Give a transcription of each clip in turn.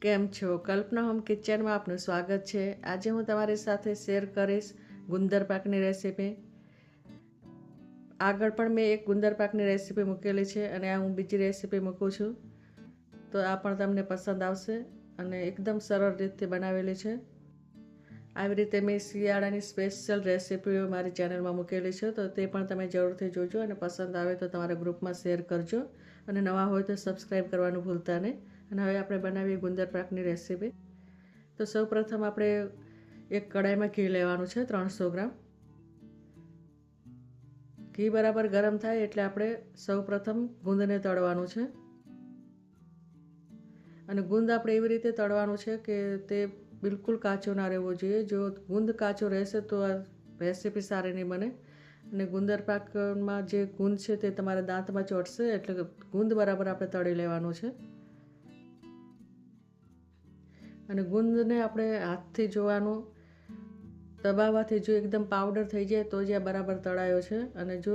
કેમ છો? કલ્પના હોમ કિચનમાં આપનું સ્વાગત છે। આજે હું તમારી સાથે શેર કરીશ ગુંદર પાકની રેસીપી। આગળ પણ મેં એક ગુંદર પાકની રેસીપી મૂકેલી છે અને આ હું બીજી રેસીપી મૂકું છું, તો આ પણ તમને પસંદ આવશે અને એકદમ સરળ રીતથી બનાવેલી છે। આવી રીતે મેં શિયાળાની સ્પેશિયલ રેસીપીઓ મારી ચેનલમાં મૂકેલી છે, તો તે પણ તમે જરૂરથી જોજો અને પસંદ આવે તો તમારા ગ્રુપમાં શેર કરજો અને નવા હોય તો સબસ્ક્રાઈબ કરવાનું ભૂલતા નહીં। અને હવે આપણે બનાવીએ ગુંદર પાકની રેસીપી। તો સૌપ્રથમ આપણે એક કડાઈમાં ઘી લેવાનું છે 300 ગ્રામ। ઘી બરાબર ગરમ થાય એટલે આપણે સૌપ્રથમ ગુંદને તળવાનું છે અને ગુંદ આપણે એવી રીતે તળવાનું છે કે તે બિલકુલ કાચો ના રહેવો જોઈએ। જો ગુંદ કાચો રહેશે તો આ રેસીપી સારી નહીં બને અને ગુંદર પાકમાં જે ગુંદ છે તે તમારા દાંતમાં ચોંટશે, એટલે ગુંદ બરાબર આપણે તળી લેવાનું છે। અને ગુંદને આપણે હાથથી જોવાનું, દબાવવાથી જો એકદમ પાવડર થઈ જાય તો જ આ બરાબર તળાયો છે, અને જો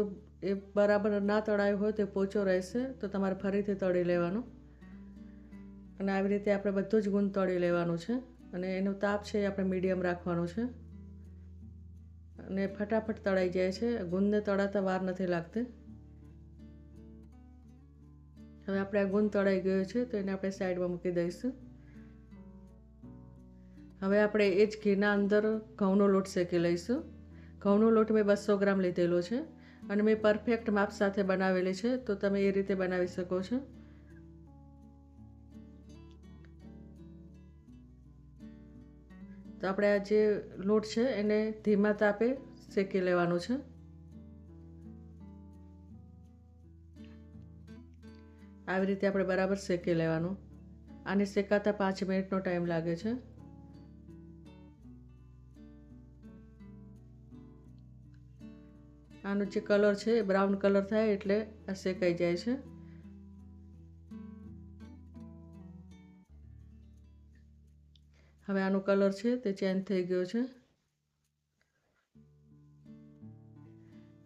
એ બરાબર ના તળાયો હોય તો પોચો રહેશે તો તમારે ફરીથી તળી લેવાનું। અને આવી રીતે આપણે બધું જ ગુંદ તળી લેવાનું છે અને એનો તાપ છે એ આપણે મીડિયમ રાખવાનો છે અને ફટાફટ તળાઈ જાય છે। ગુંદને તળાતા વાર નથી લાગતી। હવે આપણે આ ગુંદ તળાઈ ગયો છે તો એને આપણે સાઈડમાં મૂકી દઈશું। હવે આપણે એ જ ઘીના અંદર ઘઉંનો લોટ શેકી લઈશું। ઘઉંનો લોટ મેં 200 ગ્રામ લીધેલો છે અને મેં પરફેક્ટ માપ સાથે બનાવેલી છે, તો તમે એ રીતે બનાવી શકો છો। તો આપણે આ જે લોટ છે એને ધીમા તાપે શેકી લેવાનો છે। આવી રીતે આપણે બરાબર શેકી લેવાનું। આને શેકાતા 5 મિનિટનો ટાઈમ લાગે છે। આનો જે કલર છે એ બ્રાઉન કલર થાય એટલે આ શેકાઈ જાય છે। હવે આનો કલર છે તે ચેન્જ થઈ ગયો છે।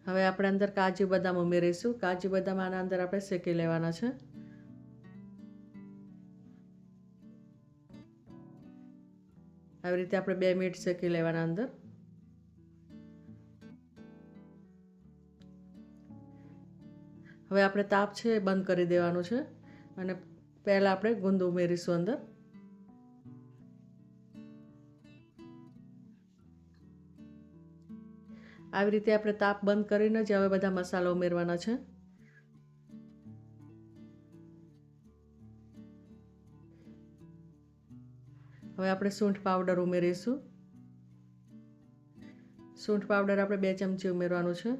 હવે આપણે અંદર કાજુ બદામ ઉમેરીશું। કાજુ બદામ આના અંદર આપણે શેકી લેવાના છે। આવી રીતે આપણે 2 મિનિટ શેકી લેવાના અંદર। હવે આપણે તાપ છે એ બંધ કરી દેવાનું છે અને પહેલાં આપણે ગુંદ ઉમેરીશું અંદર। આવી રીતે આપણે તાપ બંધ કરીને જ હવે બધા મસાલા ઉમેરવાના છે। હવે આપણે સૂંઠ પાવડર ઉમેરીશું। સૂંઠ પાવડર આપણે 2 ચમચી ઉમેરવાનું છે।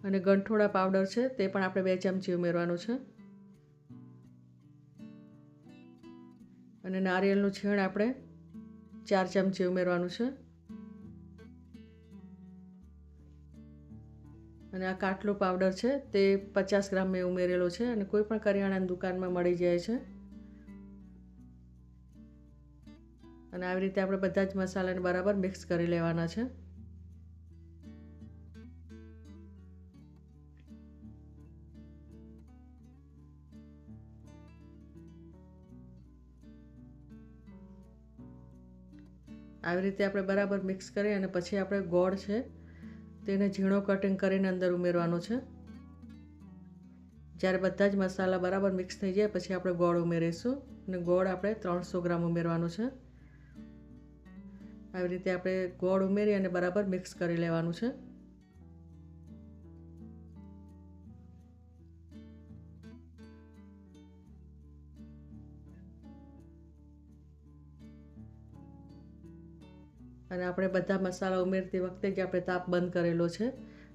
અને ગંઠોડા પાવડર છે તે પણ આપણે 2 ચમચી ઉમેરવાનું છે। અને નારિયેળનું છીણ આપણે 4 ચમચી ઉમેરવાનું છે। અને આ કાટલું પાવડર છે તે 50 ગ્રામ મેં ઉમેરેલો છે અને કોઈ પણ કરિયાણાની દુકાનમાં મળી જાય છે। અને આવી રીતે આપણે બધા જ મસાલાને બરાબર મિક્સ કરી લેવાના છે। આવી રીતે આપણે બરાબર મિક્સ કરી અને પછી આપણે ગોળ છે તેને ઝીણો કટિંગ કરીને અંદર ઉમેરવાનો છે। જ્યારે બધા જ મસાલા બરાબર મિક્સ થઈ જાય પછી આપણે ગોળ ઉમેરીશું અને ગોળ આપણે 300 ગ્રામ ઉમેરવાનો છે। આવી રીતે આપણે ગોળ ઉમેરી અને બરાબર મિક્સ કરી લેવાનું છે। અને આપણે બધા મસાલા ઉમેરતી વખતે જ આપણે તાપ બંધ કરેલો છે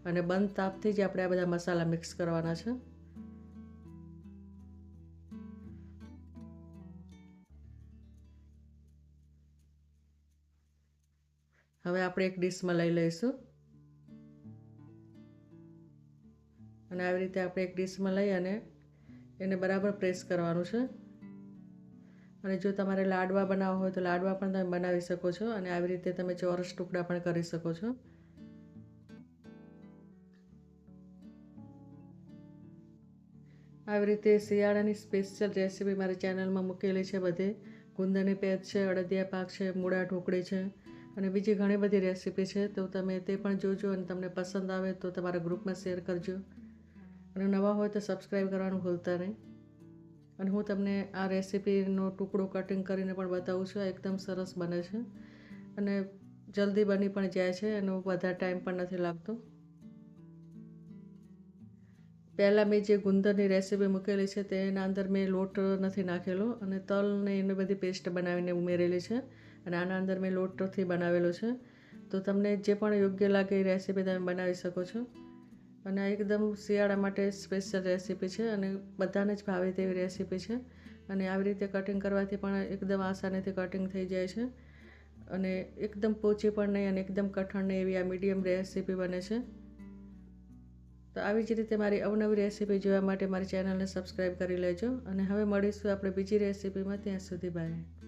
અને બંધ તાપથી જ આપણે આ બધા મસાલા મિક્સ કરવાના છે। હવે આપણે એક ડીશમાં લઈ લઈશું અને આવી રીતે આપણે એક ડીશમાં લઈ અને એને બરાબર પ્રેસ કરવાનું છે। અને જો તમારે લાડવા બનાવવા હોય તો લાડવા પણ તમે બનાવી શકો છો અને આવી રીતે તમે ચોરસ ટુકડા પણ કરી શકો છો। આવી રીતે શિયાળાની સ્પેશિયલ રેસીપી મારી ચેનલમાં મૂકેલી છે બધે. ગુંદરની પેજ છે, અડદિયા પાક છે, મૂળા ઢોકળી છે અને બીજી ઘણી બધી રેસીપી છે. તો તમે તે પણ જોજો અને તમને પસંદ આવે તો તમારા ગ્રુપમાં શેર કરજો અને નવા હોય તો સબસ્ક્રાઈબ કરવાનું ભૂલતા નહીં. અને હું તમને આ રેસીપીનો ટુકડો કટિંગ કરીને પણ બતાવું છું. આ એકદમ સરસ બને છે અને જલ્દી બની પણ જાય છે, એનો વધારે ટાઈમ પણ નથી લાગતો. પહેલાં મેં જે ગુંદરની રેસીપી મૂકેલી છે તેના અંદર મેં લોટ નથી નાખેલો અને તલ ને એની બધી પેસ્ટ બનાવીને ઉમેરેલી છે અને આના અંદર મેં લોટથી બનાવેલો છે. તો તમને જે પણ યોગ્ય લાગે એ રેસીપી તમે બનાવી શકો છો. અને આ એકદમ શિયાળા માટે સ્પેશિયલ રેસીપી છે અને બધાને જ ભાવે તેવી રેસીપી છે. અને આવી રીતે કટિંગ કરવાથી પણ એકદમ આસાનીથી કટિંગ થઈ જાય છે અને એકદમ પોચી પણ નહીં અને એકદમ કઠણ નહીં, એવી આ મીડિયમ રેસીપી બને છે. તો આવી જ રીતે મારી અવનવી રેસીપી જોવા માટે મારી ચેનલને સબસ્ક્રાઈબ કરી લેજો અને હવે મળીશું આપણે બીજી રેસીપીમાં. ત્યાં સુધી બાય.